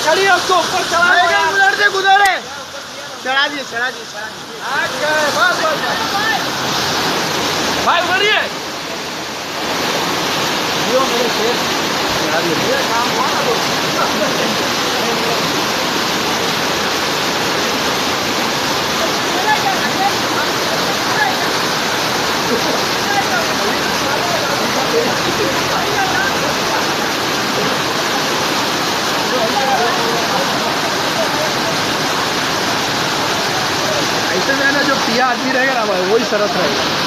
चढ़िए उसको ऊपर चढ़ा गुजरते गुजरे चढ़ा दिए भाई उधरिए ऐसे में ना जो पिया आदमी रहेगा ना भाई वही सरस रहेगा।